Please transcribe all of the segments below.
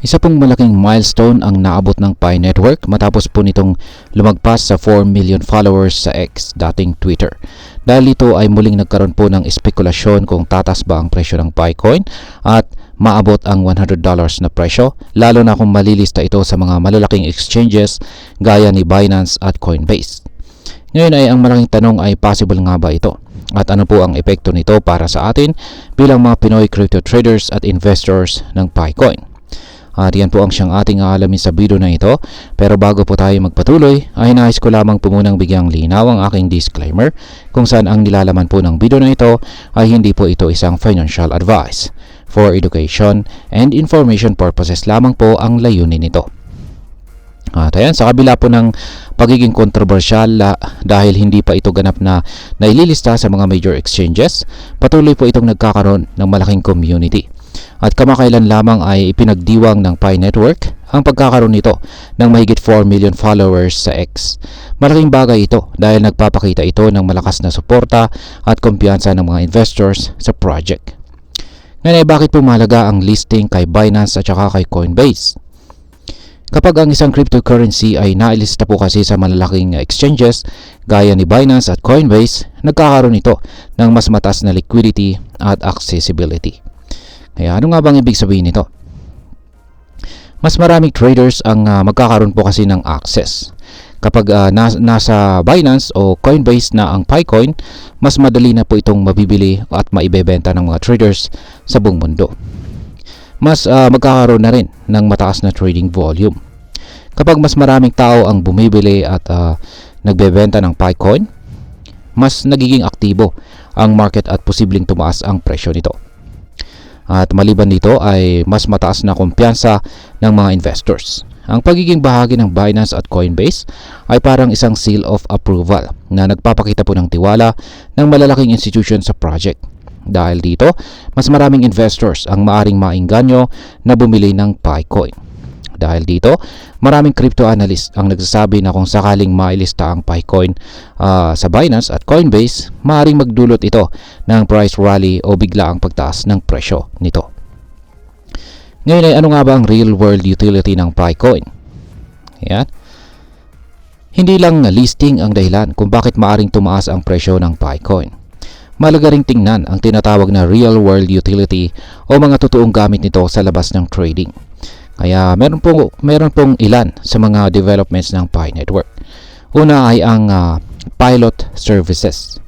Isa pong malaking milestone ang naabot ng Pi Network matapos po nitong lumagpas sa 4 million followers sa X, dating Twitter. Dahil ito ay muling nagkaroon po ng espekulasyon kung tatas ba ang presyo ng Picoin at maabot ang $100 na presyo, lalo na kung malilista ito sa mga malalaking exchanges gaya ni Binance at Coinbase. Ngayon ay ang malaking tanong ay possible nga ba ito? At ano po ang epekto nito para sa atin bilang mga Pinoy crypto traders at investors ng Picoin? At yan po ang siyang ating aalamin sa video na ito. Pero bago po tayo magpatuloy, ay nais ko lamang po munang bigyang linaw ang aking disclaimer kung saan ang nilalaman po ng video na ito ay hindi po ito isang financial advice. For education and information purposes lamang po ang layunin nito. At ayan, sa kabila po ng pagiging kontrobersyal dahil hindi pa ito ganap na naililista sa mga major exchanges, patuloy po itong nagkakaroon ng malaking community. At kamakailan lamang ay ipinagdiwang ng Pi Network ang pagkakaroon nito ng mahigit 4 million followers sa X. Malaking bagay ito dahil nagpapakita ito ng malakas na suporta at kumpiyansa ng mga investors sa project. Ngayon ay bakit po mahalaga ang listing kay Binance at saka kay Coinbase? Kapag ang isang cryptocurrency ay nailista po kasi sa malalaking exchanges gaya ni Binance at Coinbase, nagkakaroon ito ng mas mataas na liquidity at accessibility. Kaya ano nga bang ibig sabihin nito? Mas maraming traders ang magkakaroon po kasi ng access. Kapag nasa Binance o Coinbase na ang Picoin, mas madali na po itong mabibili at maibebenta ng mga traders sa buong mundo. Mas magkakaroon na rin ng mataas na trading volume. Kapag mas maraming tao ang bumibili at nagbebenta ng Picoin, mas nagiging aktibo ang market at posibleng tumaas ang presyo nito. At maliban dito ay mas mataas na kumpiyansa ng mga investors. Ang pagiging bahagi ng Binance at Coinbase ay parang isang seal of approval na nagpapakita po ng tiwala ng malalaking institution sa project. Dahil dito, mas maraming investors ang maaring maengganyo na bumili ng Picoin. Dahil dito, maraming crypto analyst ang nagsasabi na kung sakaling mailista ang Picoin sa Binance at Coinbase, maaaring magdulot ito ng price rally o bigla ang pagtaas ng presyo nito. Ngayon ay ano nga ba ang real world utility ng Picoin? Yan. Hindi lang listing ang dahilan kung bakit maaring tumaas ang presyo ng Picoin. Mahalaga ring tingnan ang tinatawag na real world utility o mga totoong gamit nito sa labas ng trading. Kaya meron pong ilan sa mga developments ng Pi Network. Una ay ang pilot services.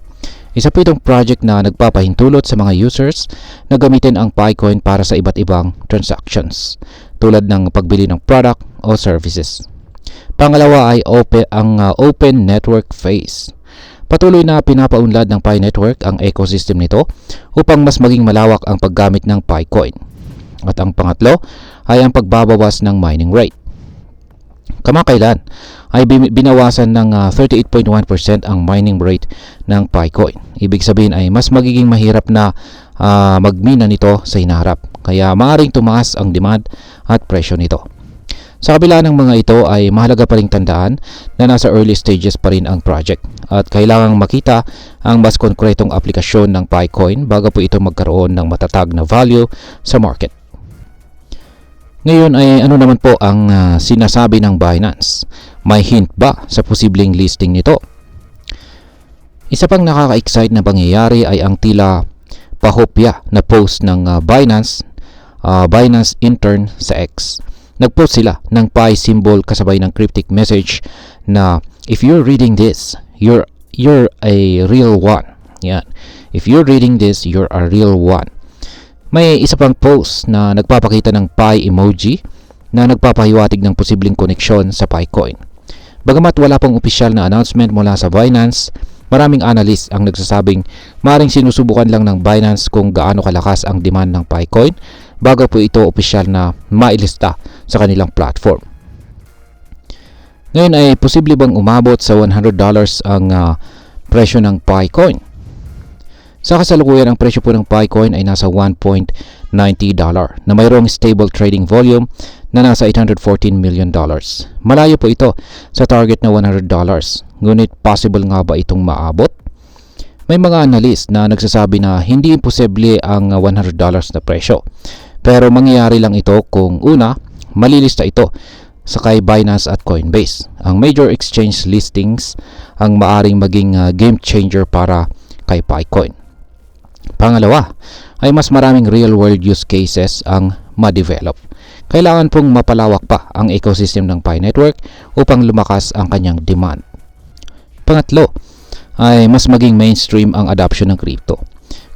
Isa po itong project na nagpapahintulot sa mga users na gamitin ang Picoin para sa iba't ibang transactions tulad ng pagbili ng product o services. Pangalawa ay open network phase. Patuloy na pinapaunlad ng Pi Network ang ecosystem nito upang mas maging malawak ang paggamit ng Picoin. At ang pangatlo ay ang pagbabawas ng mining rate. Kamakailan ay binawasan ng 38.1% ang mining rate ng Picoin. Ibig sabihin ay mas magiging mahirap na magmina nito sa hinaharap. Kaya maaaring tumaas ang demand at presyo nito. Sa kabila ng mga ito ay mahalaga pa ring tandaan na nasa early stages pa rin ang project at kailangang makita ang mas konkretong aplikasyon ng Picoin bago po ito magkaroon ng matatag na value sa market. Ngayon ay ano naman po ang sinasabi ng Binance? May hint ba sa posibleng listing nito? Isa pang nakaka-excite na pangyayari ay ang tila pahopya na post ng Binance intern sa X. Nagpost sila ng Pi symbol kasabay ng cryptic message na if you're reading this, you're a real one. Yan. If you're reading this, you're a real one. May isa pang post na nagpapakita ng Pi emoji na nagpapahiwatig ng posibleng koneksyon sa Picoin. Bagamat wala pang opisyal na announcement mula sa Binance, maraming analyst ang nagsasabing maaaring sinusubukan lang ng Binance kung gaano kalakas ang demand ng Picoin bago po ito opisyal na mailista sa kanilang platform. Ngayon ay posible bang umabot sa $100 ang presyo ng Picoin? Sa kasalukuyan, ang presyo po ng Picoin ay nasa $1.90 na mayroong stable trading volume na nasa $814 million. Malayo po ito sa target na $100. Ngunit possible nga ba itong maabot? May mga analyst na nagsasabi na hindi imposible ang $100 na presyo. Pero mangyayari lang ito kung una, malilista ito sa kay Binance at Coinbase. Ang major exchange listings ang maaring maging game changer para kay PiCoin. Pangalawa ay mas maraming real-world use cases ang ma-develop. Kailangan pong mapalawak pa ang ecosystem ng Pi Network upang lumakas ang kanyang demand. Pangatlo ay mas maging mainstream ang adoption ng crypto.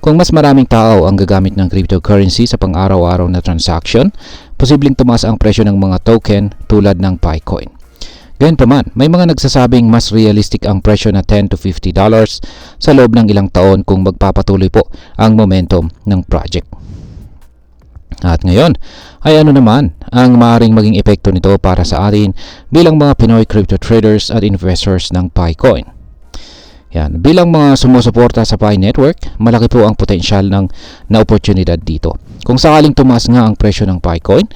Kung mas maraming tao ang gagamit ng cryptocurrency sa pang-araw-araw na transaction, posibleng tumaas ang presyo ng mga token tulad ng PiCoin. Gayunpaman, may mga nagsasabing mas realistic ang presyo na $10 to $50 sa loob ng ilang taon kung magpapatuloy po ang momentum ng project. At ngayon, ay ano naman ang maaaring maging epekto nito para sa atin bilang mga Pinoy crypto traders at investors ng PiCoin. Yan, bilang mga sumusuporta sa Pi Network, malaki po ang potensyal na oportunidad dito. Kung sakaling tumaas nga ang presyo ng PiCoin,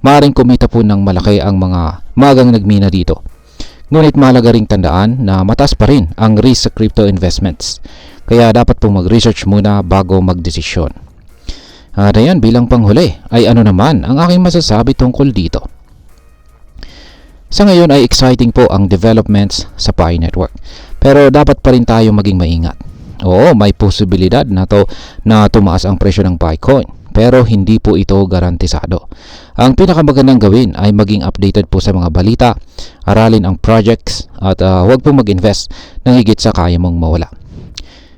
maaaring kumita po ng malaki ang mga magang nagmina dito. Ngunit mahalaga ring tandaan na mataas pa rin ang risk sa crypto investments. Kaya dapat pong mag-research muna bago magdesisyon. At ayan, bilang panghuli ay ano naman ang aking masasabi tungkol dito. Sa ngayon ay exciting po ang developments sa Pi Network. Pero dapat pa rin tayo maging maingat. Oo, may posibilidad na tumaas ang presyo ng PiCoin. Pero hindi po ito garantisado. Ang pinakamagandang gawin ay maging updated po sa mga balita, aralin ang projects at huwag po mag-invest ng higit sa kaya mong mawala.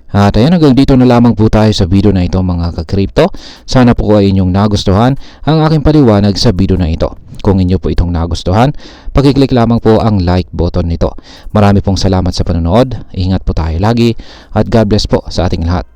At ayan, hanggang dito na lamang po tayo sa video na ito mga ka-crypto. Sana po ay inyong nagustuhan ang aking paliwanag sa video na ito. Kung inyo po itong nagustuhan, pakiclick lamang po ang like button nito. Marami pong salamat sa panonood. Ingat po tayo lagi at God bless po sa ating lahat.